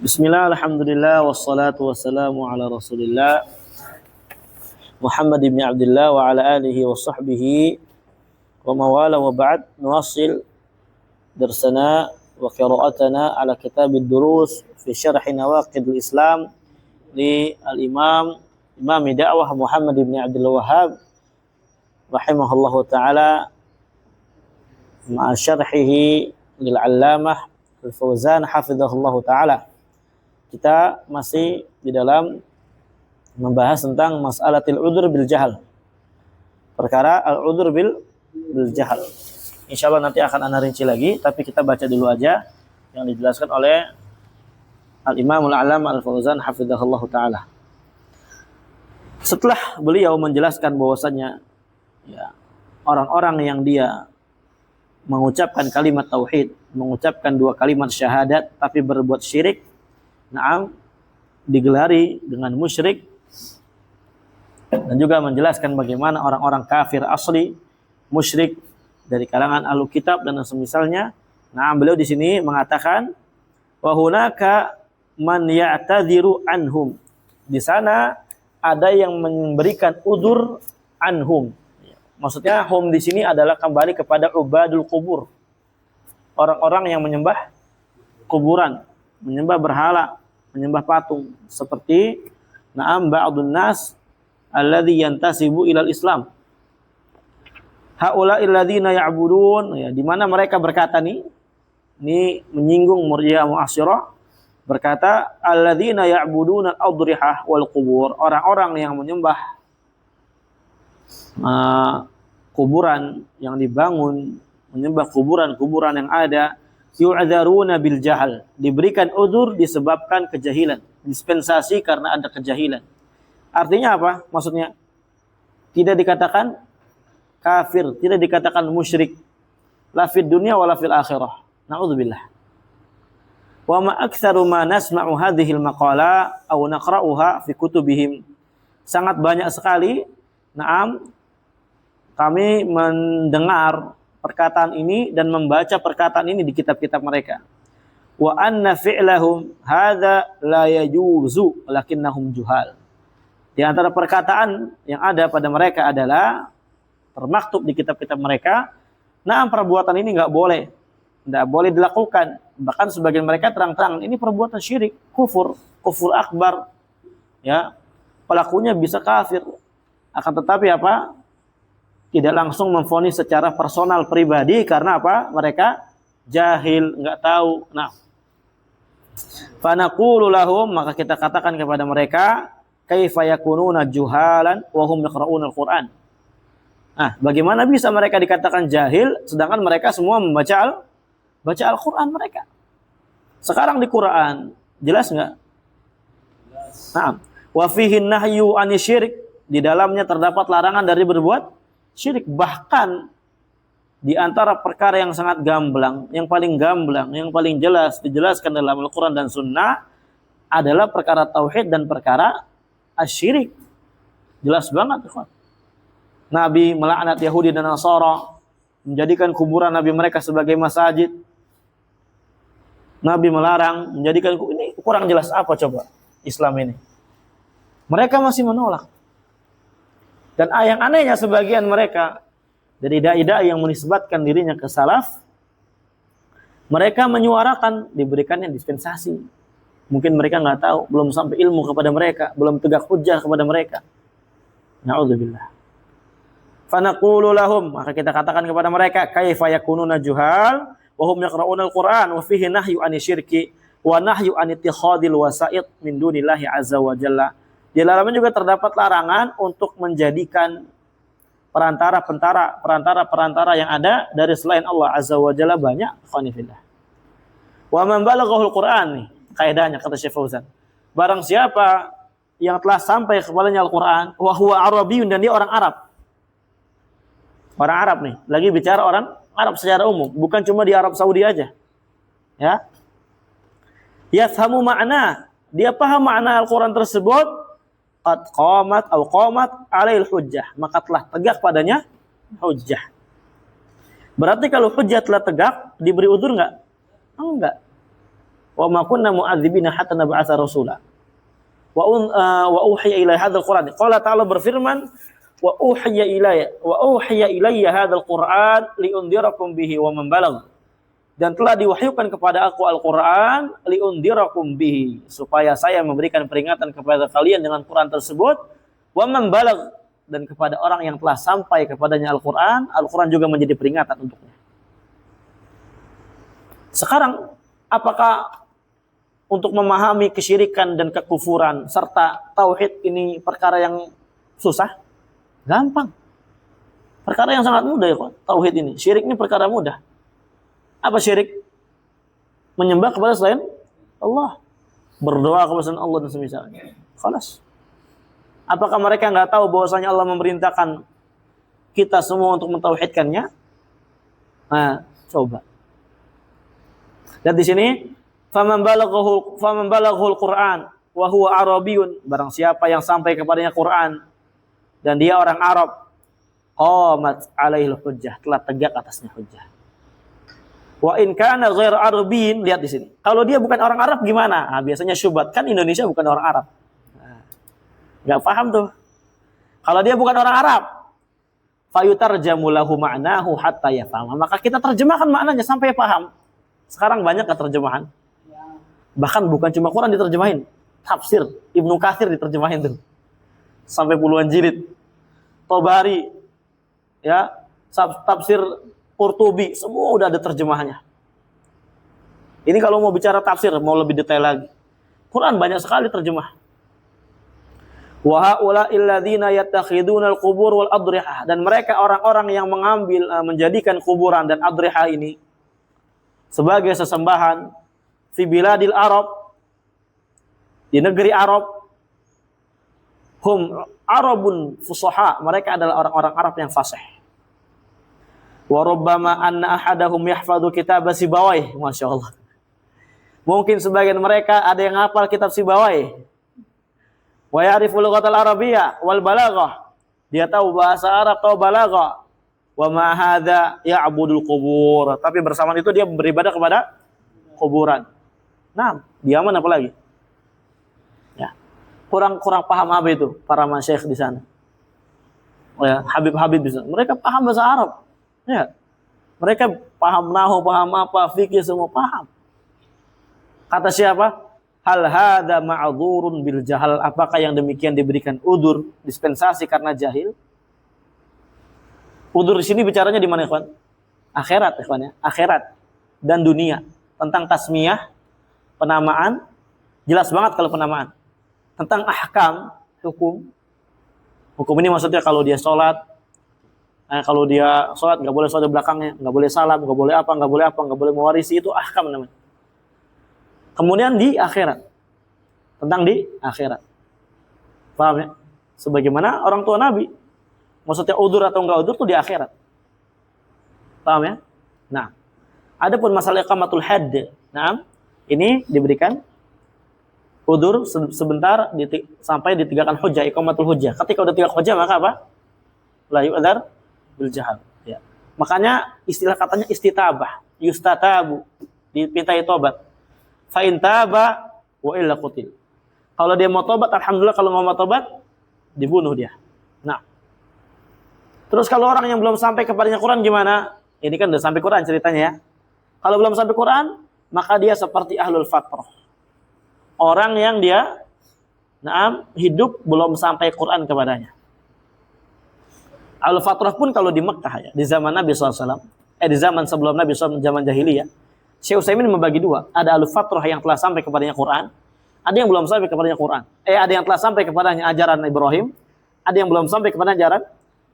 Bismillah, alhamdulillah, wassalatu wassalamu ala rasulillah Muhammad ibn Abdullah wa ala alihi wa sahbihi wa mawala wa ba'd. Nuwassil darsana wa qira'atana ala kitab ad-durus fi syarh nawaqid al-islam li al-imam imam da'wah Muhammad ibn Abdul Wahhab rahimahullahu ta'ala ma'a syarhihi lil-allamah al-Fauzan hafizahullahu ta'ala. Kita masih di dalam membahas tentang mas'alatil udzur bil jahal. Perkara al-udzur bil jahal. Insyaallah nanti akan ana rinci lagi, tapi kita baca dulu aja yang dijelaskan oleh Al-Imam Al-Allamah Al-Fauzan hafizahullahu taala. Setelah beliau menjelaskan bahwasanya ya, orang-orang yang dia mengucapkan kalimat tauhid, mengucapkan dua kalimat syahadat tapi berbuat syirik, digelari dengan musyrik, dan juga menjelaskan bagaimana orang-orang kafir asli, musyrik dari kalangan ahlu kitab dan semisalnya. Beliau di sini mengatakan wa hunaka man ya'tadhiru anhum. Di sana ada yang memberikan udzur anhum. Maksudnya hum di sini adalah kembali kepada ubadul kubur. Orang-orang yang menyembah kuburan, menyembah berhala, menyembah patung, seperti ba'dun nas alladzi yantasibu ilal Islam. Haula'il ladzina ya'budun, ya, di mana mereka berkata ini menyinggung Murji'ah Mu'asyirah, berkata alladzina ya'buduna al-adrihah wal qubur, orang-orang yang menyembah kuburan yang dibangun, menyembah kuburan-kuburan yang ada, yu'adzaruna bil jahal, diberikan udzur disebabkan kejahilan, dispensasi karena ada kejahilan. Artinya apa? Maksudnya tidak dikatakan kafir, tidak dikatakan musyrik, la fid dunya wala fil akhirah. Na'udzubillah. Wa ma aktsaru ma nasma'u hadhil maqala aw naqra'uha fi kutubihim. Sangat banyak sekali kami mendengar perkataan ini dan membaca perkataan ini di kitab-kitab mereka. Wa anna fi'lahum hadza la yajuzu lakinnahum juhal. Di antara perkataan yang ada pada mereka adalah termaktub di kitab-kitab mereka, perbuatan ini enggak boleh dilakukan. Bahkan sebagian mereka terang-terang ini perbuatan syirik, kufur akbar. Ya, pelakunya bisa kafir. Akan tetapi apa? Tidak langsung memvonis secara personal pribadi karena apa? Mereka jahil, enggak tahu. Fa naqulu lahum, maka kita katakan kepada mereka, kaifa yakununa juhalan wa hum yaqra'una al-Qur'an. Bagaimana bisa mereka dikatakan jahil sedangkan mereka semua membaca Al-Qur'an mereka? Sekarang di Quran jelas enggak? Wa fihi nahyu anisyirik, di dalamnya terdapat larangan dari berbuat syirik. Bahkan di antara perkara yang sangat gamblang, yang paling jelas dijelaskan dalam Al-Quran dan Sunnah adalah perkara tauhid dan perkara asyirik. Jelas banget, ikhwan. Nabi melaknat Yahudi dan Nasara, menjadikan kuburan Nabi mereka sebagai masjid. Nabi melarang menjadikan, ini kurang jelas apa coba Islam ini? Mereka masih menolak. Dan yang anehnya sebagian mereka dari dai-dai yang menisbatkan dirinya ke salaf, mereka menyuarakan diberikannya dispensasi. Mungkin mereka nggak tahu, belum sampai ilmu kepada mereka, belum tegak hujjah kepada mereka. Na'udzubillah. Fa naqulu lahum, maka kita katakan kepada mereka, kaifa yakununa juhal wa hum yaqra'una al-Qur'an wa fihi nahyu anisyirki wa nahyu an ittikhadil wasa'id min dunillahi azza wa jalla. Di dalamnya juga terdapat larangan untuk menjadikan perantara yang ada dari selain Allah azza wa jalla banyak. Khonifillah. Wa man balaghahul Qur'an, nih kaidahnya kata Syekh Fauzan. Barang siapa yang telah sampai kepadanya Al-Qur'an wa huwa Arabiyyun, dan dia orang Arab. Orang Arab nih, lagi bicara orang Arab secara umum, bukan cuma di Arab Saudi aja. Ya. Yafhamu ma'na, dia paham makna Al-Qur'an tersebut. Qad qamat alail hujjah, maka telah tegak padanya hujjah. Berarti kalau hujjah telah tegak, diberi udzur enggak? Enggak. Wa ma kunna mu'adzibina hatta nab'atsa rasula. Wa uhiya ilaiya hadzal Qur'an. Allah Ta'ala berfirman, wa uhiya ilayya hadzal Qur'an liundirakum bihi wa man balagh. Dan telah diwahyukan kepada aku Al-Qur'an liundirakum bihi, supaya saya memberikan peringatan kepada kalian dengan Quran tersebut, wa man balagh, dan kepada orang yang telah sampai kepadanya Al-Qur'an, Al-Qur'an juga menjadi peringatan untuknya. Sekarang, apakah untuk memahami kesyirikan dan kekufuran serta tauhid ini perkara yang susah? Gampang. Perkara yang sangat mudah ya, tauhid ini. Syirik ini perkara mudah. Apa syirik? Menyembah kepada selain Allah. Berdoa kepada selain Allah dan semisalnya. Khalas. Apakah mereka nggak tahu bahwasanya Allah memerintahkan kita semua untuk mentauhidkannya? Nah, coba. Dan di sini faman balaghul Qur'an wa huwa Arabiyyun, barang siapa yang sampai kepadanya Quran dan dia orang Arab, qamat alaihil hujjah, telah tegak atasnya hujjah. Wa in kana ghair Arabiyyin, lihat di sini. Kalau dia bukan orang Arab gimana? Nah, biasanya syubhat, kan Indonesia bukan orang Arab. Enggak paham tuh. Kalau dia bukan orang Arab, fayutarjamu lahu ma'nahu hatta yafham. Maka kita terjemahkan maknanya sampai paham. Sekarang banyak terjemahan. Bahkan bukan cuma Quran diterjemahin, tafsir Ibnu Katsir diterjemahin tuh. Sampai puluhan jilid. Tobari, ya, tafsir Qurtubi, semua udah ada terjemahannya. Ini kalau mau bicara tafsir, mau lebih detail lagi. Quran banyak sekali terjemah. Wa haula'il ladzina yattakhiduna al-qubur wal adrihah, dan mereka orang-orang yang menjadikan kuburan dan adrihah ini sebagai sesembahan fi biladil Arab, di negeri Arab. Hum Arabun fusaha, mereka adalah orang-orang Arab yang fasih. Wa rubbama anna ahadahum yahfadhu kitab Sibawayh, masyaallah. Mungkin sebagian mereka ada yang hafal kitab Sibawayh. Wa ya'rifu lughatal arabiyyah wal balaghah, dia tahu bahasa Arab, tahu balaghah. Wa ma hadza ya'budul qubur, tapi bersamaan itu dia beribadah kepada kuburan. Nah, di Yaman apa lagi? Ya. Kurang paham apa itu para masyayikh di sana. Ya, Habib-habib di sana. Mereka paham bahasa Arab. Ya. Mereka paham nahwu, paham apa, fikih semua paham. Kata siapa? Hal hadza ma'dzurun bil jahal. Apakah yang demikian diberikan udzur, dispensasi karena jahil? Udzur di sini bicaranya di mana, ikhwan? Akhirat, ikhwan ya. Akhirat dan dunia. Tentang tasmiyah, penamaan, jelas banget kalau penamaan. Tentang ahkam, hukum. Hukum ini maksudnya kalau dia sholat, kalau dia sholat nggak boleh sholat di belakangnya, nggak boleh salam, nggak boleh apa, nggak boleh mewarisi, itu ahkam namanya. Kemudian di akhirat, tentang di akhirat, paham ya? Sebagaimana orang tua Nabi, maksudnya udzur atau enggak udzur itu di akhirat, paham ya? Nah, adapun masalah iqamatul hadd, nah ini diberikan udzur sebentar sampai ditegakkan hujjah, iqamatul hujjah. Ketika udah tegak hujjah maka apa? La yu'dzar bil jahal. Ya. Makanya istilah katanya istitabah, yustatabu, dipintai tobat. Fa in taba wa illa qutil. Kalau dia mau tobat, alhamdulillah. Kalau nggak mau tobat, dibunuh dia. Nah, terus kalau orang yang belum sampai kepadanya Quran gimana? Ini kan udah sampai Quran ceritanya ya. Kalau belum sampai Quran, maka dia seperti ahlul fatrah. Orang yang dia hidup belum sampai Quran kepadanya. Ahlul fatrah pun kalau di Mekah ya, di zaman Nabi SAW, di zaman sebelum Nabi SAW, zaman jahiliyah, Syekh Utsaimin membagi dua. Ada ahlul fatrah yang telah sampai kepadanya Quran, ada yang belum sampai kepadanya Quran. Ada yang telah sampai kepadanya ajaran Ibrahim, ada yang belum sampai kepadanya ajaran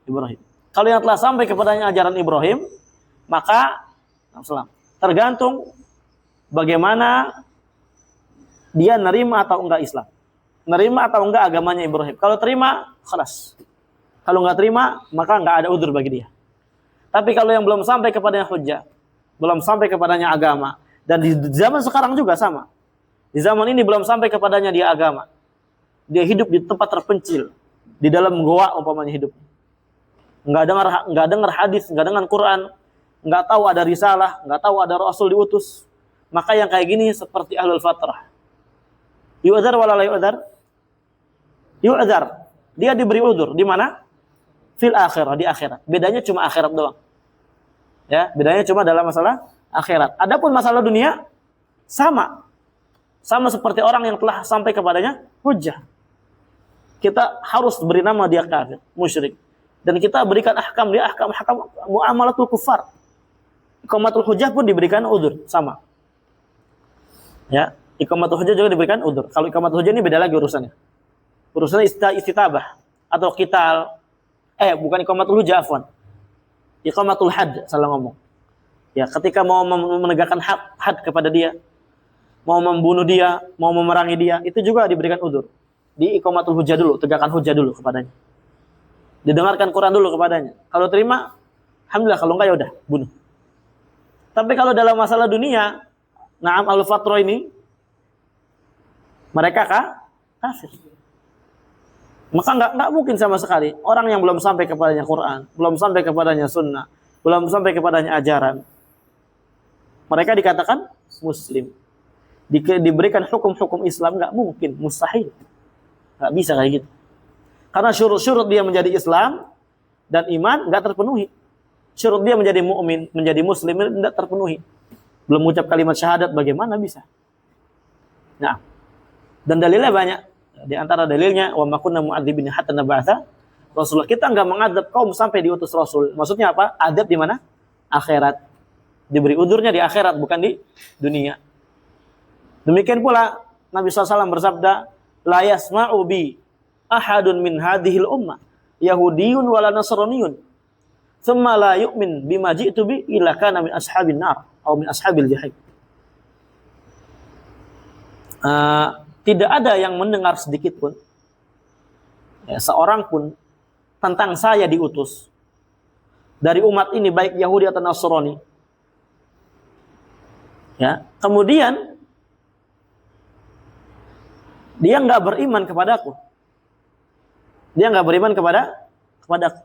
Ibrahim. Kalau yang telah sampai kepadanya ajaran Ibrahim, maka tergantung bagaimana dia nerima atau enggak Islam. Nerima atau enggak agamanya Ibrahim. Kalau terima, khalas. Kalau enggak terima, maka enggak ada udzur bagi dia. Tapi kalau yang belum sampai kepadanya hujjah, belum sampai kepadanya agama, dan di zaman sekarang juga sama. Di zaman ini belum sampai kepadanya dia agama. Dia hidup di tempat terpencil, di dalam goa umpamanya hidup. Enggak dengar hadis, enggak dengar Quran, enggak tahu ada risalah, enggak tahu ada Rasul diutus. Maka yang kayak gini seperti ahlul fatrah. Yu'dzar wala la yu'dzar? Yu'dzar. Dia diberi udzur. Di mana? Fil akhirah, di akhirat. Bedanya cuma akhirat doang. Ya, bedanya cuma dalam masalah akhirat. Adapun masalah dunia sama. Sama seperti orang yang telah sampai kepadanya hujjah. Kita harus beri nama dia kafir, musyrik. Dan kita berikan ahkam dia, ahkam muamalatul kufar. Iqamatul hujjah pun diberikan udzur, sama. Ya, iqamatul hujjah juga diberikan udzur. Kalau iqamatul hujjah ini beda lagi urusannya. Urusannya istitabah atau qital. Bukan iqamatul hujjah, afwan. Iqamatul had, salah ngomong. Ya, ketika mau menegakkan had kepada dia, mau membunuh dia, mau memerangi dia, itu juga diberikan udzur. Di iqamatul hujjah dulu, tegakkan hujjah dulu kepadanya. Didengarkan Quran dulu kepadanya. Kalau terima, alhamdulillah, kalau enggak ya udah, bunuh. Tapi kalau dalam masalah dunia, na'am al-fatrah ini, mereka kafir. Maka enggak mungkin sama sekali orang yang belum sampai kepadanya Quran, belum sampai kepadanya sunnah, belum sampai kepadanya ajaran, mereka dikatakan muslim. Diberikan hukum-hukum Islam enggak mungkin, mustahil. Enggak bisa kayak gitu. Karena syarat-syarat dia menjadi Islam dan iman enggak terpenuhi. Syarat dia menjadi mukmin, menjadi muslim enggak terpenuhi. Belum mengucap kalimat syahadat bagaimana bisa? Nah, dan dalilnya banyak. Di antara dalilnya wa ma kunna mu'adzibina hatta nab'atsa Rasulullah. Kita enggak mengadab kaum sampai diutus Rasul. Maksudnya apa? Adab di mana? Akhirat. Diberi udzurnya di akhirat, bukan di dunia. Demikian pula Nabi SAW bersabda, la yasma'u bi ahadun min hadhil ummah yahudiyun wala nasraniyun thumma la yu'min bima ji'tu bi illa kana min ashabin nar atau min ashabil jahim. Tidak ada yang mendengar sedikit pun, ya, seorang pun tentang saya diutus dari umat ini, baik Yahudi atau Nasrani. Ya, kemudian dia nggak beriman kepadaku. Dia nggak beriman kepadaku.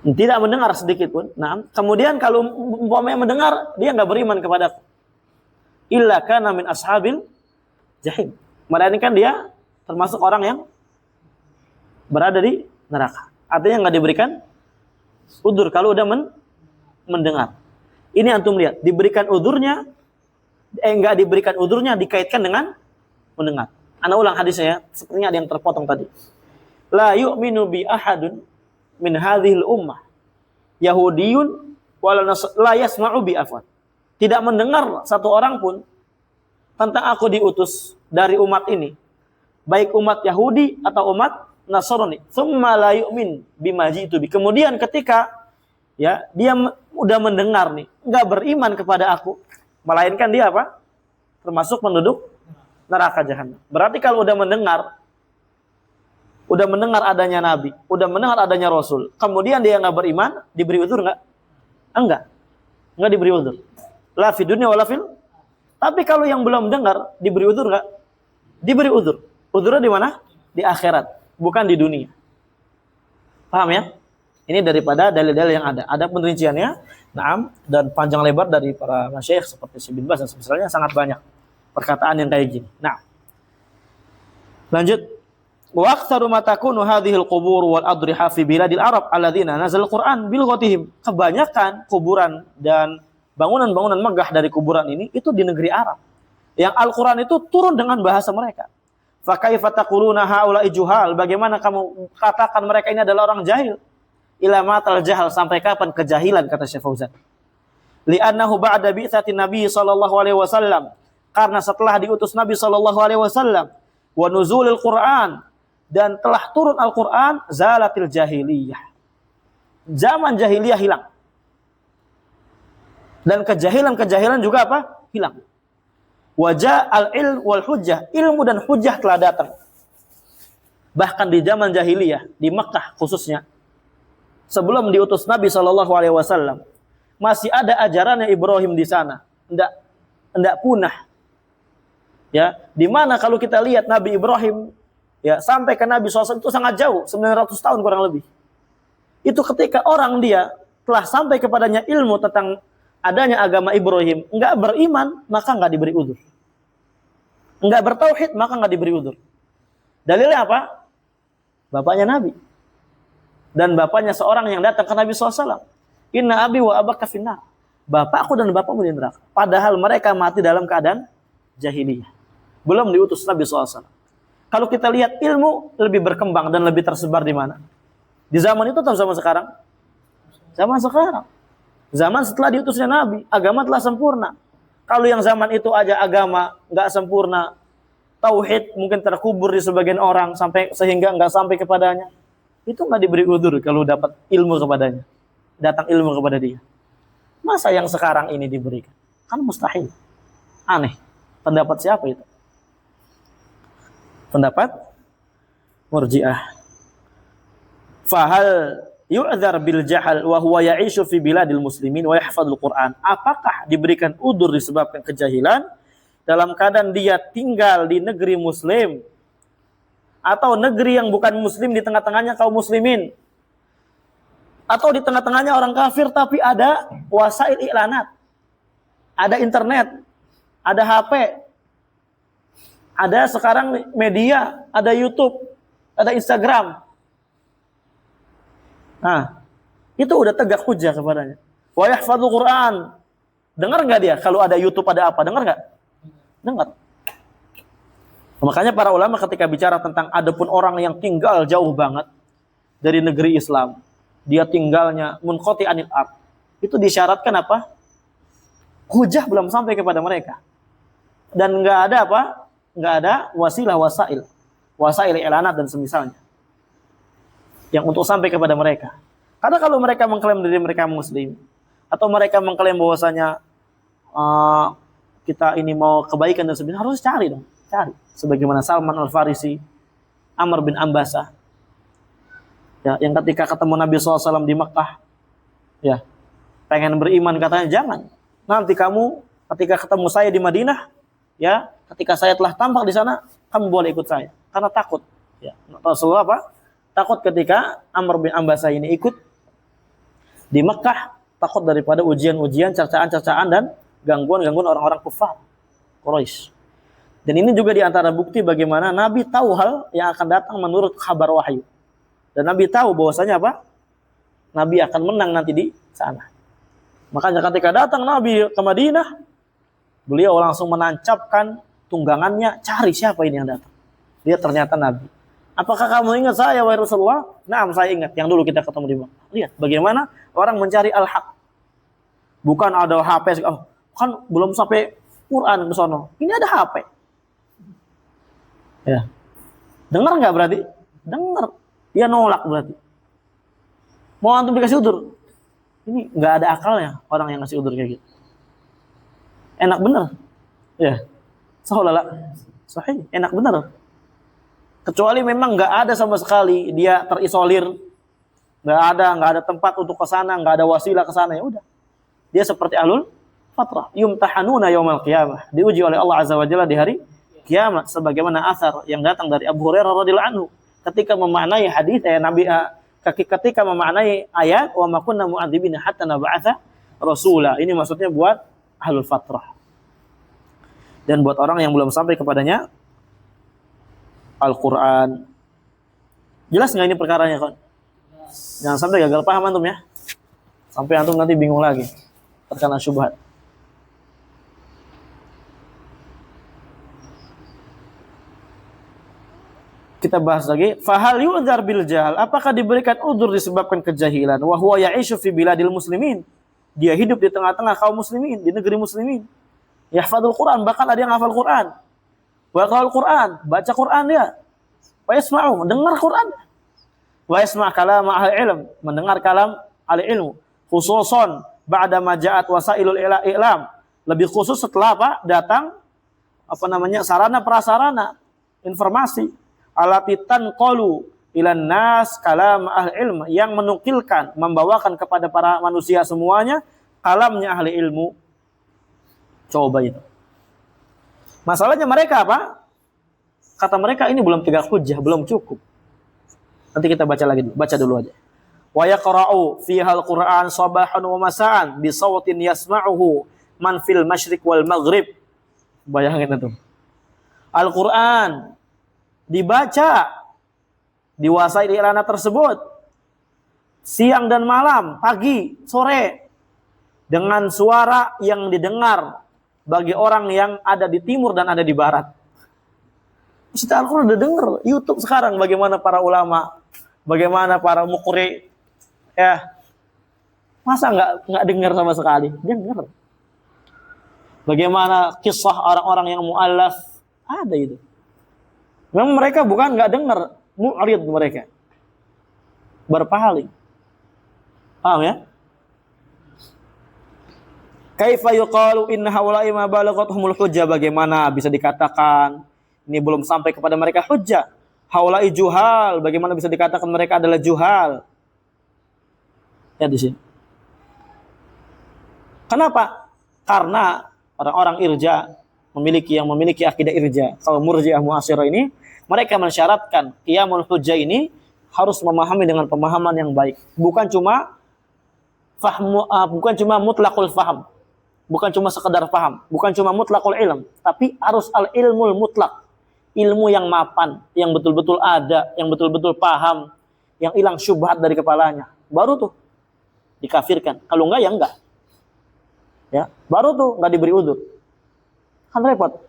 Tidak mendengar sedikit pun. Nah, kemudian kalau umpamanya mendengar, dia nggak beriman kepadaku. Illa kana min ashabil jahim. Melainkan dia termasuk orang yang berada di neraka. Artinya nggak diberikan udzur kalau udah mendengar. Ini antum lihat, diberikan udzurnya, nggak diberikan udzurnya dikaitkan dengan mendengar. Ana ulang hadisnya ya, sepertinya ada yang terpotong tadi. La yu'minu bi ahadun min hadhil ummah yahudiyun wala la yasma'u bi afwan. Tidak mendengar satu orang pun tentang aku diutus dari umat ini, baik umat Yahudi atau umat Nasrani. Tsumma la yu'min bima ji'tu bi. Kemudian ketika ya dia udah mendengar nih, enggak beriman kepada aku, melainkan dia apa? Termasuk penduduk neraka jahanam. Berarti kalau udah mendengar adanya nabi, udah mendengar adanya rasul, kemudian dia enggak beriman, diberi udzur enggak? Enggak diberi udzur. La fi dunya wala fil. Tapi kalau yang belum dengar diberi udzur enggak? Diberi udzur. Udzurnya di mana? Di akhirat, bukan di dunia. Paham ya? Ini daripada dalil-dalil yang ada. Ada perinciannya, na'am, dan panjang lebar dari para masyayikh seperti Syekh bin Baz dan sebagainya, sangat banyak perkataan yang kayak gini. Nah, lanjut. Wa aktsaru ma takunu hadhil qubur wal adriha fi biladil Arab alladzina nazal Qur'an bil ghatihim. Kebanyakan kuburan dan bangunan-bangunan megah dari kuburan ini itu di negeri Arab. Yang Al-Qur'an itu turun dengan bahasa mereka. Fa kaifa taquluna haula'i juhal? Bagaimana kamu katakan mereka ini adalah orang jahil? Ila matal jahal, sampai kapan kejahilan, kata Syekh Fauzan. Li'annahu ba'da bi'tsatin Nabi sallallahu alaihi wasallam. Karena setelah diutus Nabi sallallahu alaihi wasallam wa nuzulil Qur'an, dan telah turun Al-Qur'an, zalatil jahiliyah. Zaman jahiliyah hilang. Dan kejahilan juga apa? Hilang. Wajah al-ilm wal hujjah. Ilmu dan hujjah telah datang. Bahkan di zaman jahiliyah, di Makkah khususnya, sebelum diutus Nabi SAW, masih ada ajarannya Ibrahim di sana. Enggak punah. Ya, di mana kalau kita lihat Nabi Ibrahim, ya, sampai ke Nabi SAW itu sangat jauh, 900 tahun kurang lebih. Itu ketika orang dia telah sampai kepadanya ilmu tentang adanya agama Ibrahim, enggak beriman, maka enggak diberi udzur. Enggak bertauhid, maka enggak diberi udzur. Dalilnya apa? Bapaknya Nabi. Dan bapaknya seorang yang datang ke Nabi SAW. Inna abi wa abaka finnar. Bapakku dan bapakmu di neraka. Padahal mereka mati dalam keadaan jahiliyah. Belum diutus Nabi SAW. Kalau kita lihat ilmu lebih berkembang dan lebih tersebar di mana? Di zaman itu atau zaman sekarang? Zaman sekarang. Zaman setelah diutusnya Nabi, agama telah sempurna. Kalau yang zaman itu aja agama nggak sempurna, tauhid mungkin terkubur di sebagian orang sehingga nggak sampai kepadanya, itu nggak diberi udzur kalau dapat ilmu kepadanya, datang ilmu kepada dia. Masa yang sekarang ini diberikan? Kan mustahil. Aneh. Pendapat siapa itu? Pendapat Murji'ah. Fahal yu'dzar bil jahal wa huwa ya'ishu fi biladil muslimin wa yahfadzul Qur'an. Apakah diberikan udzur disebabkan kejahilan dalam keadaan dia tinggal di negeri muslim atau negeri yang bukan muslim, di tengah-tengahnya kaum muslimin, atau di tengah-tengahnya orang kafir tapi ada wasail iklanat, ada internet, ada HP, ada sekarang media, ada YouTube, ada Instagram. Nah, itu udah tegak hujah kepadanya. Wa yahfadzul Qur'an. Dengar nggak dia kalau ada YouTube ada apa? Dengar nggak? Dengar. Makanya para ulama ketika bicara tentang adapun orang yang tinggal jauh banget dari negeri Islam, dia tinggalnya munqati anil ard, itu disyaratkan apa? Hujah belum sampai kepada mereka. Dan nggak ada apa? Nggak ada wasail i'lanat dan semisalnya yang untuk sampai kepada mereka. Karena kalau mereka mengklaim diri mereka muslim, atau mereka mengklaim bahwasanya kita ini mau kebaikan dan sebagainya, harus cari dong, cari. Sebagaimana Salman Al-Farisi, Amr bin Ambasah, ya, yang ketika ketemu Nabi SAW di Mekah, ya, pengen beriman, katanya jangan. Nanti kamu ketika ketemu saya di Madinah, ya, ketika saya telah tampak di sana, kamu boleh ikut saya, karena takut. Ya, Rasulullah apa? Takut ketika Amr bin Ambasah ini ikut di Mekah, takut daripada ujian-ujian, cercaan-cercaan dan gangguan-gangguan orang-orang kufar Quraisy. Dan ini juga diantara bukti bagaimana Nabi tahu hal yang akan datang menurut kabar wahyu. Dan Nabi tahu bahwasanya apa? Nabi akan menang nanti di sana. Makanya ketika datang Nabi ke Madinah, beliau langsung menancapkan tunggangannya, cari siapa ini yang datang. Dia ternyata Nabi. Apakah kamu ingat saya, wahai Rasulullah? Naam, saya ingat. Yang dulu kita ketemu di Mekah. Lihat bagaimana orang mencari al-haq. Bukan ada HP, oh, kan belum sampai Quran ke sono. Ini ada HP. Ya. Dengar nggak berarti? Dengar. Dia nolak berarti. Mau antum dikasih udur? Ini nggak ada akalnya orang yang ngasih udur kayak gitu. Enak bener. Ya. Seolah-olah sahih, enak bener. Kecuali memang nggak ada sama sekali, dia terisolir, nggak ada tempat untuk ke sana, nggak ada wasilah ke sana, ya udah. Dia seperti ahlul fatrah, yumtahanuna yaumal qiyamah, diuji oleh Allah Azza wa Jalla di hari kiamat, sebagaimana asar yang datang dari Abu Hurairah radhiyallahu anhu ketika memaknai hadis Nabi, ketika memaknai ayat wa ma kunna mu'adzibina hatta nab'atsa rasula. Ini maksudnya buat ahlul fatrah dan buat orang yang belum sampai kepadanya Al-Quran. Jelas nggak ini perkaranya, kan? Jangan sampai gagal paham antum ya. Sampai antum nanti bingung lagi terkena syubhat. Kita bahas lagi. Fahal yu'dzar bil jahal. Apakah diberikan udzur disebabkan kejahilan? Wa huwa ya'ishu fi biladil muslimin. Dia hidup di tengah-tengah kaum muslimin, di negeri muslimin. Yahfadzul Quran, bahkan ada yang hafal Quran. Wa yaqra'ul Quran, baca Quran dia. Wa yasma'u, dengar Quran. Wa yasma' kalam ahli ilm, mendengar kalam ahli ilmu. Khususon ba'da ma ja'at wasailul i'lam. Lebih khusus setelah apa? Datang sarana prasarana informasi alati tanqalu ilan nas kalam ahli ilm, yang menukilkan, membawakan kepada para manusia semuanya kalamnya ahli ilmu. Coba itu. Masalahnya mereka apa? Kata mereka ini belum tegak hujjah, belum cukup. Nanti kita baca lagi dulu. Baca dulu aja. wa yaqra'u fiha al-Qur'an sabahan wa masaan bi sawtin yasma'uhu man fil masyriq wal maghrib. Bayangin itu. Al-Qur'an dibaca, diwasai di anak tersebut siang dan malam, pagi, sore, dengan suara yang didengar bagi orang yang ada di timur dan ada di barat. Ustaz Al-Quran udah denger YouTube sekarang bagaimana para ulama, bagaimana para muqri, ya masa nggak dengar sama sekali? Dengar. Bagaimana kisah orang-orang yang mu'allaf, ada itu. Memang mereka bukan nggak dengar, mu'rid mereka, berpaling. Paham ya? Kaifa yuqalu inna haula'i ma balaghathumul hujjah, bagaimana bisa dikatakan ini belum sampai kepada mereka hujjah? Haula'i juhal, bagaimana bisa dikatakan mereka adalah juhal? Ya di sini. Kenapa? Karena orang-orang irja memiliki akidah irja. Kalau murji'ah mu'asyirah ini, mereka mensyaratkan qiyamul hujjah ini harus memahami dengan pemahaman yang baik, bukan cuma mutlaqul faham, bukan cuma sekedar paham, bukan cuma mutlaqul ilm, tapi harus al-ilmul mutlaq, ilmu yang mapan, yang betul-betul ada, yang betul-betul paham, yang hilang syubhat dari kepalanya. Baru tuh dikafirkan. Kalau enggak ya enggak. Ya, baru tuh enggak diberi udzur. Kan repot.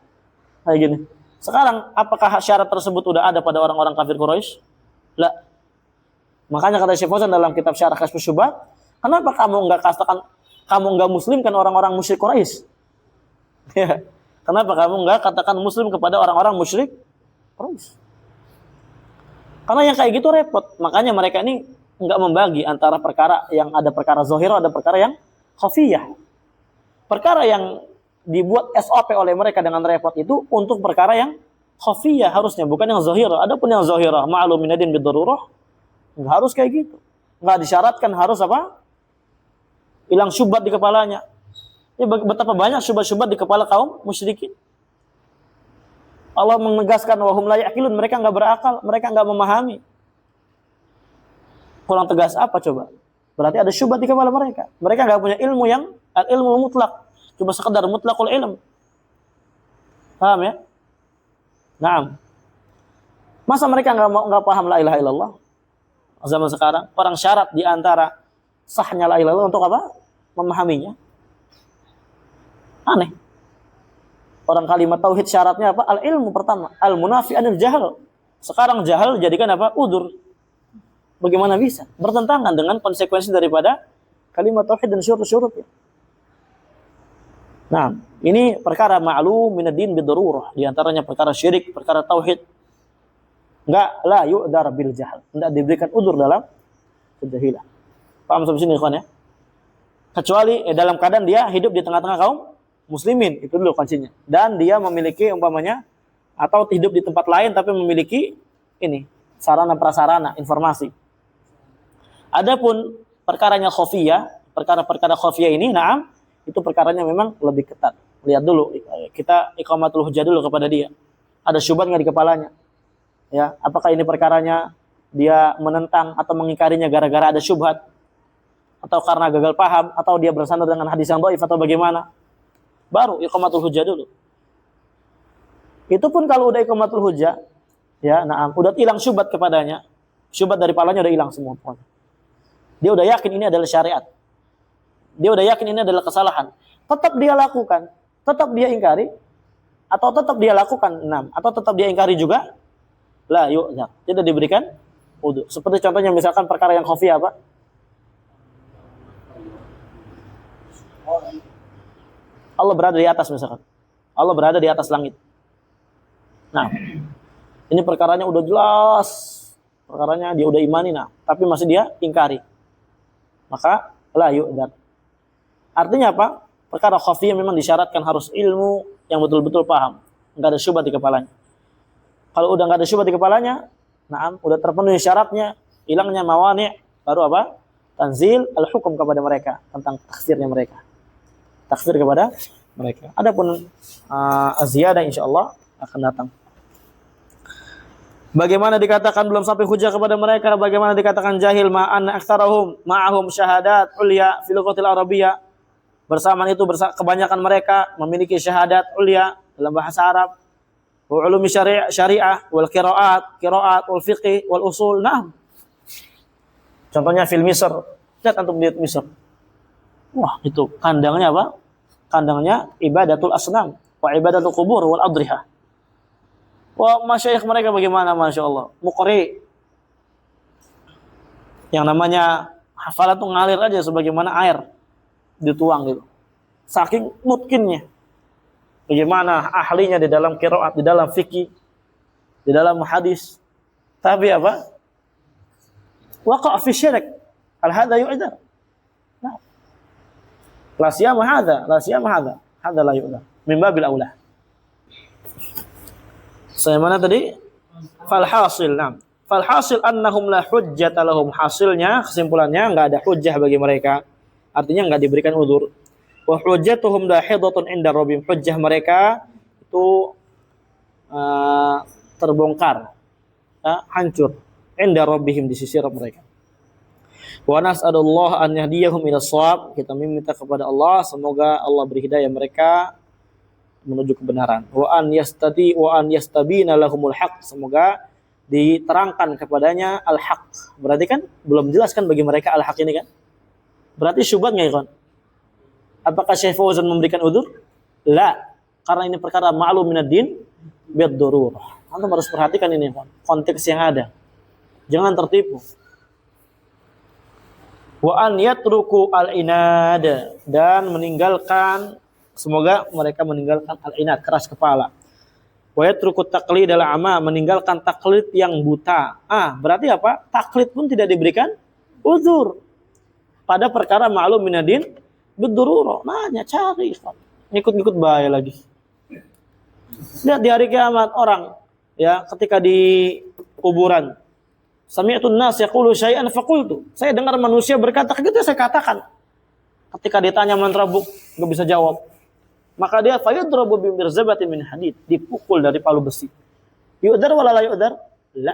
Kayak gini. Sekarang apakah syarat tersebut udah ada pada orang-orang kafir Quraisy? La. Makanya kata Syekh Fauzan dalam kitab Syarah Kasyfus Syubhat, kenapa kamu enggak katakan kamu enggak muslim kan orang-orang musyrik Quraisy? Ya. Kenapa kamu enggak katakan muslim kepada orang-orang musyrik Quraisy? Karena yang kayak gitu repot. Makanya mereka ini enggak membagi antara perkara yang ada perkara zahir, ada perkara yang khafiyah. Perkara yang dibuat SOP oleh mereka dengan repot itu untuk perkara yang khafiyah harusnya, bukan yang zahirah. Adapun yang zahirah ma'lum minadin bidarurah, enggak harus kayak gitu. Enggak disyaratkan harus apa? Hilang syubhat di kepalanya. Ya, betapa banyak syubhat-syubhat di kepala kaum musyrikin. Allah menegaskan wahum la ya'qilun, mereka enggak berakal, mereka enggak memahami. Kurang tegas apa coba? Berarti ada syubhat di kepala mereka. Mereka enggak punya ilmu yang al-ilmu mutlak, cuma sekedar mutlaqul ilm. Paham ya? Naam. Masa mereka enggak paham la ilaha illallah? Zaman sekarang orang syarat di antara sahnya la ilaha illallah untuk apa? Memahaminya. Aneh. Orang kalimat tauhid syaratnya apa? Al-ilmu pertama, al-munafi anil jahal. Sekarang jahal jadikan apa? Udur. Bagaimana bisa? Bertentangan dengan konsekuensi daripada kalimat tauhid dan syurut-syurutnya. Nah, ini perkara ma'lum minad-din bidarurah, di antaranya perkara syirik, perkara tauhid. Enggak la yu'dar bil jahal. Enggak diberikan udur dalam kejahilan. Paham sampai sini ikhwan ya? Kecuali dalam keadaan dia hidup di tengah-tengah kaum muslimin, itu dulu kuncinya. Dan dia memiliki umpamanya atau hidup di tempat lain tapi memiliki ini sarana prasarana informasi. Adapun perkaranya khafiyah, perkara-perkara khafiyah ini, na'am, itu perkaranya memang lebih ketat. Lihat dulu, kita iqamatul hujjah dulu kepada dia. Ada syubhat enggak di kepalanya? Ya, apakah ini perkaranya dia menentang atau mengingkarinya gara-gara ada syubhat, atau karena gagal paham, atau dia bersandar dengan hadis yang dhaif atau bagaimana? Baru iqamatul hujjah dulu. Itu pun kalau udah iqamatul hujjah, ya, na'am, udah hilang syubhat kepadanya, syubhat dari kepalanya udah hilang semua. Dia udah yakin ini adalah syariat. Dia udah yakin ini adalah kesalahan. Tetap dia lakukan, tetap dia ingkari, atau tetap dia lakukan, enam, atau tetap dia ingkari juga, la yu'dzar, tidak diberikan wudu. Seperti contohnya misalkan perkara yang khafiyah apa? Allah berada di atas misalkan. Allah berada di atas langit. Nah, ini perkaranya udah jelas. Perkaranya dia udah imani, nah, tapi masih dia ingkari. Maka la yu'dzar. Artinya apa? Perkara khafiyah memang disyaratkan harus ilmu yang betul-betul paham. Enggak ada syubhat di kepalanya. Kalau udah enggak ada syubhat di kepalanya, na'am, udah terpenuhi syaratnya, hilangnya mawani', baru apa? Tanzil al-hukum kepada mereka tentang takfirnya mereka. Takfir kepada mereka. Adapun az-ziyadah insyaallah akan datang. Bagaimana dikatakan belum sampai hujah kepada mereka? Bagaimana dikatakan jahil? Ma'an aktsarahum ma'ahum syahadat ulya fil lughatil arabiyyah. Bersamaan itu kebanyakan mereka memiliki syahadat ulya dalam bahasa Arab. Wa ulumi syariah wal qiraat wal fiqh wal usul. Nah. Contohnya fil Misr. Lihat antum lihat Misr. Wah, itu kandangnya apa? Kandangnya ibadatul asnam wa ibadatul qubur wal adrihah. Wah, masyayikh mereka bagaimana, Masya Allah. Muqri. Yang namanya hafalan tuh ngalir aja sebagaimana air dituang gitu. Saking mutkinnya. Bagaimana ahlinya di dalam qiraat, di dalam fikih, di dalam hadis. Tapi apa? Waqa' fi syirik. Hal hadza yu'dzar. Nah. La siyama hadza, la siyama hadza. Hadza la yu'dzar. Min babil aula. Saya mana tadi? Falhasil, nah. Falhasil annahum la hujjata lahum. Hasilnya, kesimpulannya enggak ada hujjah bagi mereka. Artinya enggak diberikan udzur. Wa hujjatuhum dahidatun inda rabbihim. Hujjah mereka itu terbongkar, hancur inda rabbihim, di sisi Rabb mereka. Wa nas'alullah an yahdiyahum ila shawab. Kita meminta kepada Allah semoga Allah beri hidayah mereka menuju kebenaran. Wa an yastabina lahumul haq. Semoga diterangkan kepadanya al-haq. Berarti kan belum jelaskan bagi mereka al-haq ini kan? Berarti syubhat enggak, ikhwan? Apakah Syekh Fauzan memberikan udzur? La. Karena ini perkara ma'lum minad din bid-dururah. Antum harus perhatikan ini, ikhwan, konteks yang ada. Jangan tertipu. Wa an yatruku al-inad, dan meninggalkan, semoga mereka meninggalkan al-inad, keras kepala. Wa yatruku taqlid al-ama, meninggalkan taklid yang buta. Berarti apa? Taklid pun tidak diberikan uzur pada perkara ma'lum minadin bid-dururah. Nanya, cari, ngikut-ngikut bahaya lagi. Lihat di hari kiamat orang, ya, ketika di kuburan, sami'tun nas yaqulu syai'an faqultu. Saya dengar manusia berkata, gitu saya katakan. Ketika ditanya man rabbuk, enggak bisa jawab. Maka dia fayudrabu bi mirzabatin min hadid, dipukul dari palu besi. Yu'dar wala la yu'dar? La.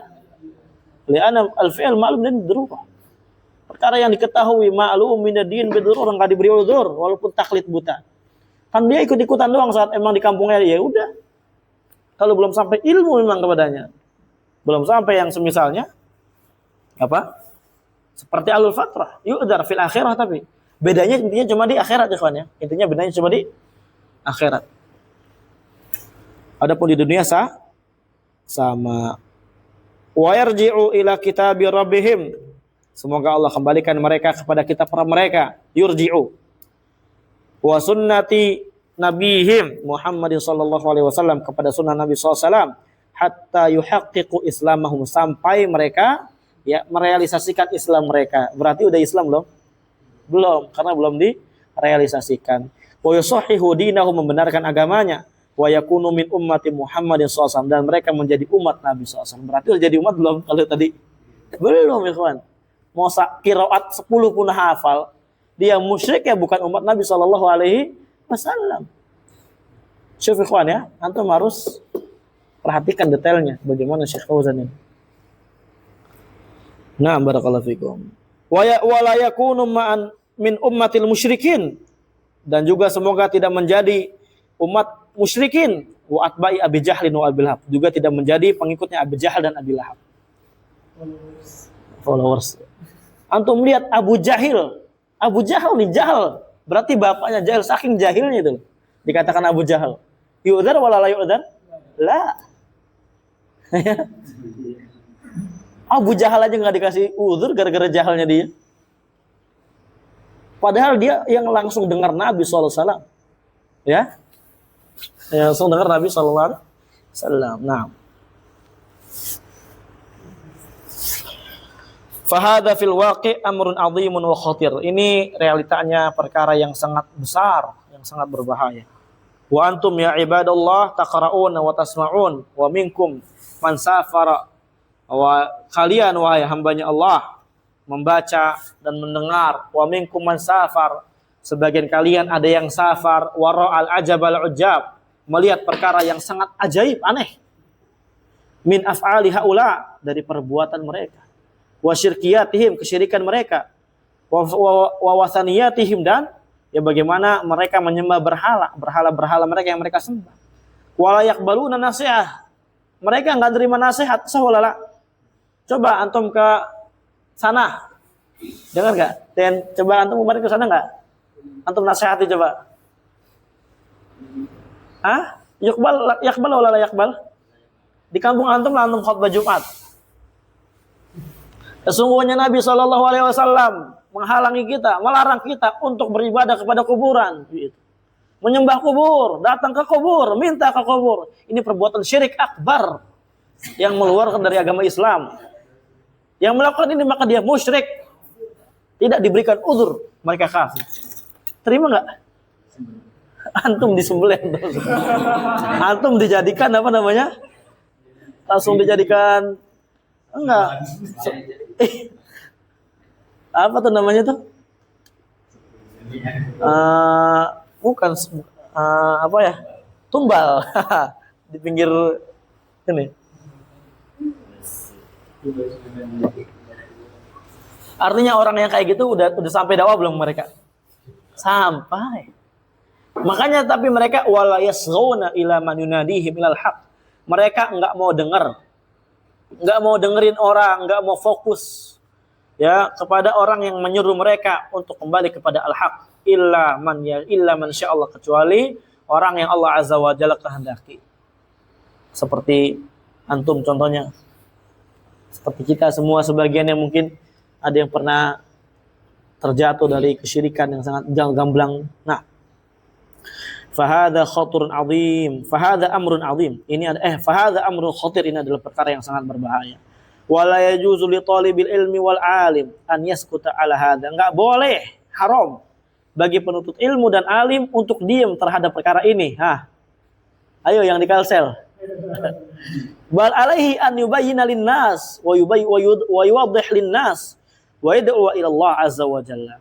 Li'anna al-fi'l ma'lum min dururah. Perkara yang diketahui ma'lum min ad-din bidururah, enggak diberi udzur walaupun taklid buta. Kan dia ikut-ikutan doang saat emang di kampungnya, ya udah. Kalau belum sampai ilmu memang kepadanya. Belum sampai yang semisalnya apa? Seperti alul fatrah, yu'dar fil akhirah, tapi bedanya intinya cuma di akhirat, ikhwan ya. Intinya bedanya cuma di akhirat. Adapun di dunia sama. Wa yarji'u ila kitabi rabbihim. Semoga Allah kembalikan mereka kepada kitab mereka. Yurji'u. Wa sunnati nabihim Muhammadin sallallahu alaihi wasallam, kepada sunnah Nabi sallallahu alaihi wasallam, hatta yuhaqqiqu islamahum, sampai mereka ya merealisasikan Islam mereka. Berarti udah Islam belum? Belum, karena belum direalisasikan. Wa yusahhihu dinahum, membenarkan agamanya. Wa yakunu min ummati Muhammadin sallallahu alaihi wasallam, dan mereka menjadi umat Nabi sallallahu alaihi wasallam. Berarti udah jadi umat belum kalau tadi? Belum, ikhwan. Mau qiraat 10 pun hafal, dia musyrik ya bukan umat Nabi sallallahu alaihi wasallam. Syuf ikhwan ya, antum harus perhatikan detailnya bagaimana Syekh Fauzan ini. Nah, barakallahu fikum. Wa la yakunu ma'an min ummatil musyrikin, dan juga semoga tidak menjadi umat musyrikin wa atba'i Abi Jahlin wa Abi Lahab, juga tidak menjadi pengikutnya Abi Jahal dan Abi Lahab. Followers. Antum lihat Abu Jahil nih, jahil. Berarti bapaknya jahil, saking jahilnya itu. Dikatakan Abu Jahal. Yu'dzar wala la yu'dzar? La. Abu Jahal aja enggak dikasih uzur gara-gara jahalnya dia. Padahal dia yang langsung dengar Nabi sallallahu alaihi wasallam. Ya? Yang langsung dengar Nabi sallallahu alaihi wasallam. Nah. Fahadha fil waqi' amrun 'azimun wa khatir. Ini realitanya perkara yang sangat besar, yang sangat berbahaya. Wa antum ya ibadallah taqra'un wa tasma'un wa minkum man safara. Wa kalian wahai hambanya Allah membaca dan mendengar. Wa minkum man safar, sebagian kalian ada yang safar, wa ra'al ajabal ujab, melihat perkara yang sangat ajaib, aneh. min af'ali haula, dari perbuatan mereka, wa syirkiyatihim, kesyirikan mereka, wa wasaniyatihim, dan ya bagaimana mereka menyembah berhala mereka yang mereka sembah. Wala yaqbaluna nasihat, mereka enggak terima nasihat, sawalala. Coba antum ke sana, dengar enggak? Dan coba antum kemarin ke sana enggak? Antum nasihati coba. Hah? Yakbal wala la yakbal? Di kampung antum lah antum khutbah Jumat. Sesungguhnya Nabi SAW menghalangi kita, melarang kita untuk beribadah kepada kuburan. Menyembah kubur, datang ke kubur, minta ke kubur. Ini perbuatan syirik akbar yang mengeluarkan dari agama Islam. Yang melakukan ini maka dia musyrik. Tidak diberikan uzur, mereka kafir. Terima enggak? Antum disembelih. Antum dijadikan apa namanya? Langsung dijadikan enggak. Apa tuh namanya tuh? Bukan apa ya? Tumbal di pinggir ini. Artinya orang yang kayak gitu udah sampai dakwah belum mereka? Sampai. Makanya tapi mereka wala yasghuna ila man yunadihim ilal haq. Mereka enggak mau dengar. Enggak mau dengerin orang, enggak mau fokus ya kepada orang yang menyuruh mereka untuk kembali kepada al-haq. Illa man sya'allah, kecuali orang yang Allah Azza wa Jalla kehendaki. Seperti antum contohnya. Seperti kita semua sebagian yang mungkin ada yang pernah terjatuh dari kesyirikan yang sangat gamblang. Nah, fahadha khaturun azim, fahadha amrun azim. Ini ada fahadha amrun khatir, ini adalah perkara yang sangat berbahaya. Wala yajuzu li talibil ilmi wal alim an yaskuta ala hadha. Enggak boleh, haram bagi penuntut ilmu dan alim untuk diam terhadap perkara ini. Ayo yang di Kalsel. Bal alaihi an yubayyina lin-nas wa yuwaddih lin-nas wa yad'u ila Allah azza wa jalla.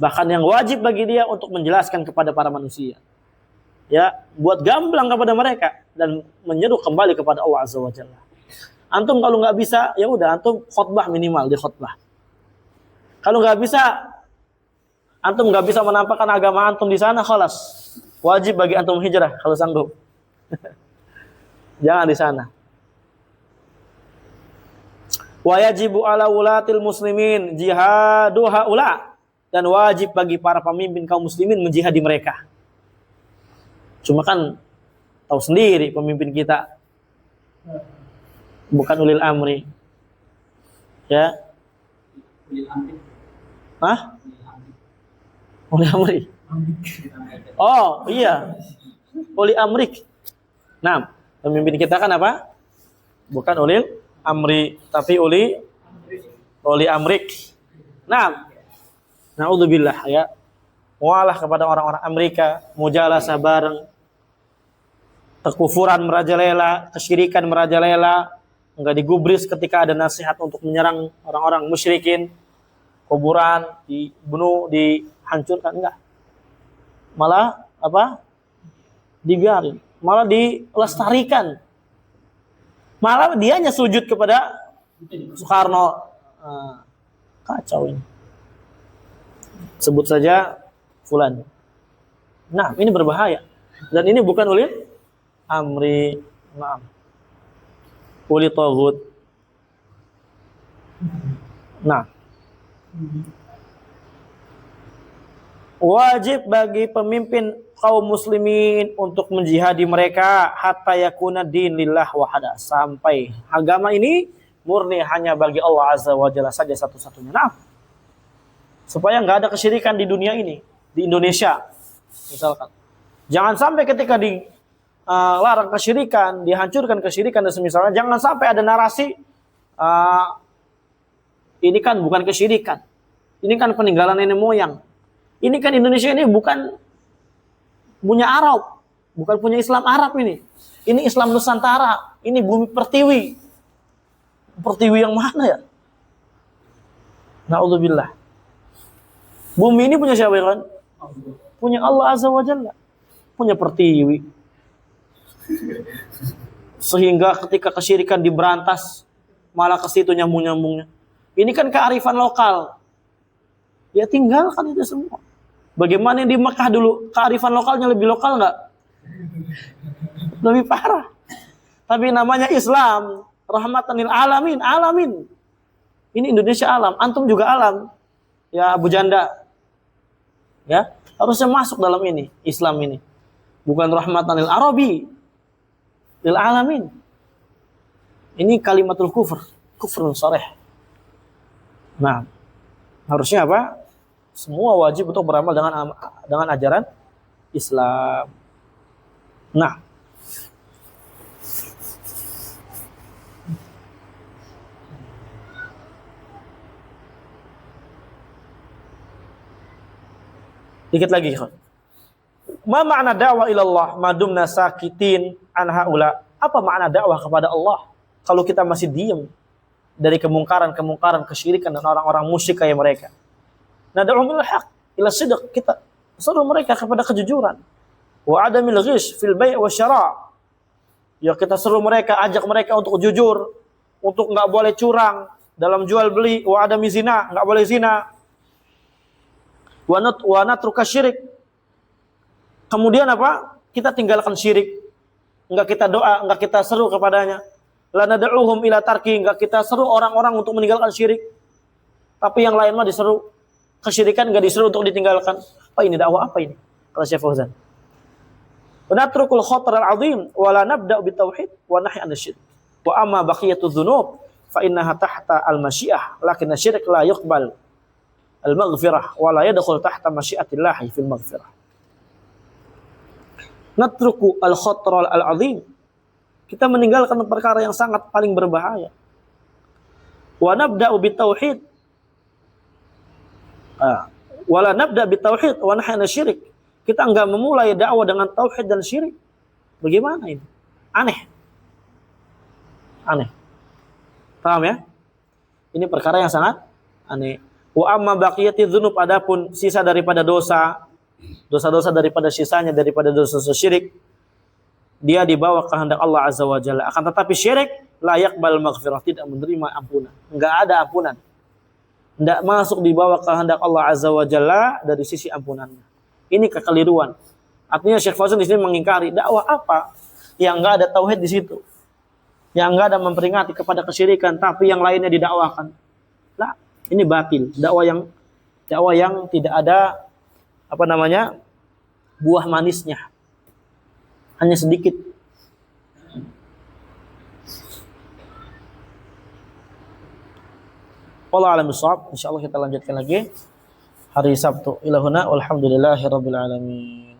Bahkan yang wajib bagi dia untuk menjelaskan kepada para manusia. Ya, buat gamblang kepada mereka dan menyeru kembali kepada Allah azza wa jalla. Antum kalau nggak bisa, ya udah antum khutbah minimal di khutbah. Kalau nggak bisa, antum nggak bisa menampakkan agama antum di sana, khalas. Wajib bagi antum hijrah kalau sanggup. Jangan di sana. Wa yajibu ala ulatil muslimin jihadu haula, dan wajib bagi para pemimpin kaum muslimin menjihadi mereka. Cuma kan tahu sendiri pemimpin kita bukan ulil amri. Ya. Ulil amri. Oh, iya. Ulil amrik. Nah, pemimpin kita kan apa? Bukan ulil amri, tapi uli amrik. Nah, naudzubillah ya. Walah kepada orang-orang Amerika, mujalasah bareng, kekufuran merajalela, kesyirikan merajalela, enggak digubris ketika ada nasihat untuk menyerang orang-orang musyrikin, kuburan dibunuh, dihancurkan, enggak. Malah apa? Dibiarin, malah dilestarikan. Malah dianya sujud kepada Soekarno. Kacau ini. Sebut saja fulan. Nah, ini berbahaya. Dan ini bukan ulil amri, maaf. Uli taghut. Nah, wajib bagi pemimpin kaum muslimin untuk menjihadi mereka hatta yakuna din lillah wahada, sampai agama ini murni hanya bagi Allah Azza wa Jalla saja satu-satunya. Nah, supaya nggak ada kesyirikan di dunia ini, di Indonesia misalkan. Jangan sampai ketika dilarang kesyirikan, dihancurkan kesyirikan dan semisalnya, jangan sampai ada narasi ini kan bukan kesyirikan, ini kan peninggalan nenek moyang. Ini kan Indonesia ini bukan punya Arab, bukan punya Islam Arab ini. Ini Islam Nusantara, ini bumi pertiwi. Pertiwi yang mana ya? Na'udzubillah. Bumi ini punya siapa ya kan? Punya Allah Azza wa Jalla. Punya pertiwi. sehingga ketika kesyirikan diberantas malah ke situ nyambung-nyambungnya. Ini kan kearifan lokal. Ya tinggalkan itu semua. Bagaimana yang di Mekah dulu, kearifan lokalnya lebih lokal nggak? Lebih parah. Tapi namanya Islam, rahmatan lil alamin, alamin. Ini Indonesia alam, antum juga alam. Ya Abu Janda. Ya, harusnya masuk dalam ini, Islam ini. Bukan rahmatan lil arabi, lil alamin. Ini kalimatul kufur, kufrun sharih. Nah, harusnya apa? Semua wajib untuk beramal dengan ajaran Islam. Nah, dikit lagi, ma makna dakwah ilallah madumna sakitin an haula? Apa makna dakwah kepada Allah kalau kita masih diam dari kemungkaran, kesyirikan dan orang-orang musyrik kayak mereka? Nad'u bil haqq ila sidq, kita seru mereka kepada kejujuran. Wa adamil ghish fil bai' wa syara'. Ya kita seru mereka, ajak mereka untuk jujur, untuk enggak boleh curang dalam jual beli, wa adami zina, enggak boleh zina. Wa natruka syirik. Kemudian apa? Kita tinggalkan syirik. Enggak kita doa, enggak kita seru kepadanya. La nad'uhum ila tarki, enggak kita seru orang-orang untuk meninggalkan syirik. Tapi yang lain mah diseru. Kesyirikan enggak disuruh untuk ditinggalkan. Apa ini dakwah apa ini? Kata Syekh Fauzan. Wa natrukul khatar al-'azim wa la nabda'u bitauhid wa nahy 'an asy-syirk. Wa amma baqiyatu dzunub fa innaha tahta al-masyiah lakin asy-syirk la yuqbal al-maghfirah wa la yadkhul tahta masyiatillah fil maghfirah. Natruku al-khatar al-'azim. Kita meninggalkan perkara yang sangat paling berbahaya. Wa nabda'u bitauhid wala nabda bitauhid wa nahana syirik. Kita enggak memulai dakwah dengan tauhid dan syirik. Bagaimana ini? Aneh. Paham ya? Ini perkara yang sangat aneh. Wa amma baqiyati dzunub, adapun sisa daripada dosa-dosa daripada sisanya daripada dosa-dosa syirik, dia dibawa ke kehendak Allah Azza wa Jalla. Akan tetapi syirik la yaqbal maghfirah, tidak menerima ampunan. Enggak ada ampunan. Tidak masuk di bawah kehendak Allah Azza wa Jalla dari sisi ampunannya. Ini kekeliruan. Artinya Syekh Fauzan di sini mengingkari dakwah apa yang enggak ada tauhid di situ, yang enggak ada memperingati kepada kesyirikan, tapi yang lainnya didakwakan. Nah, ini batil. Dakwah yang tidak ada buah manisnya, hanya sedikit. Wallahu a'lam bishawab. Insyaallah kita lanjutkan lagi hari Sabtu. Ilahuna walhamdulillahirabbil alamin.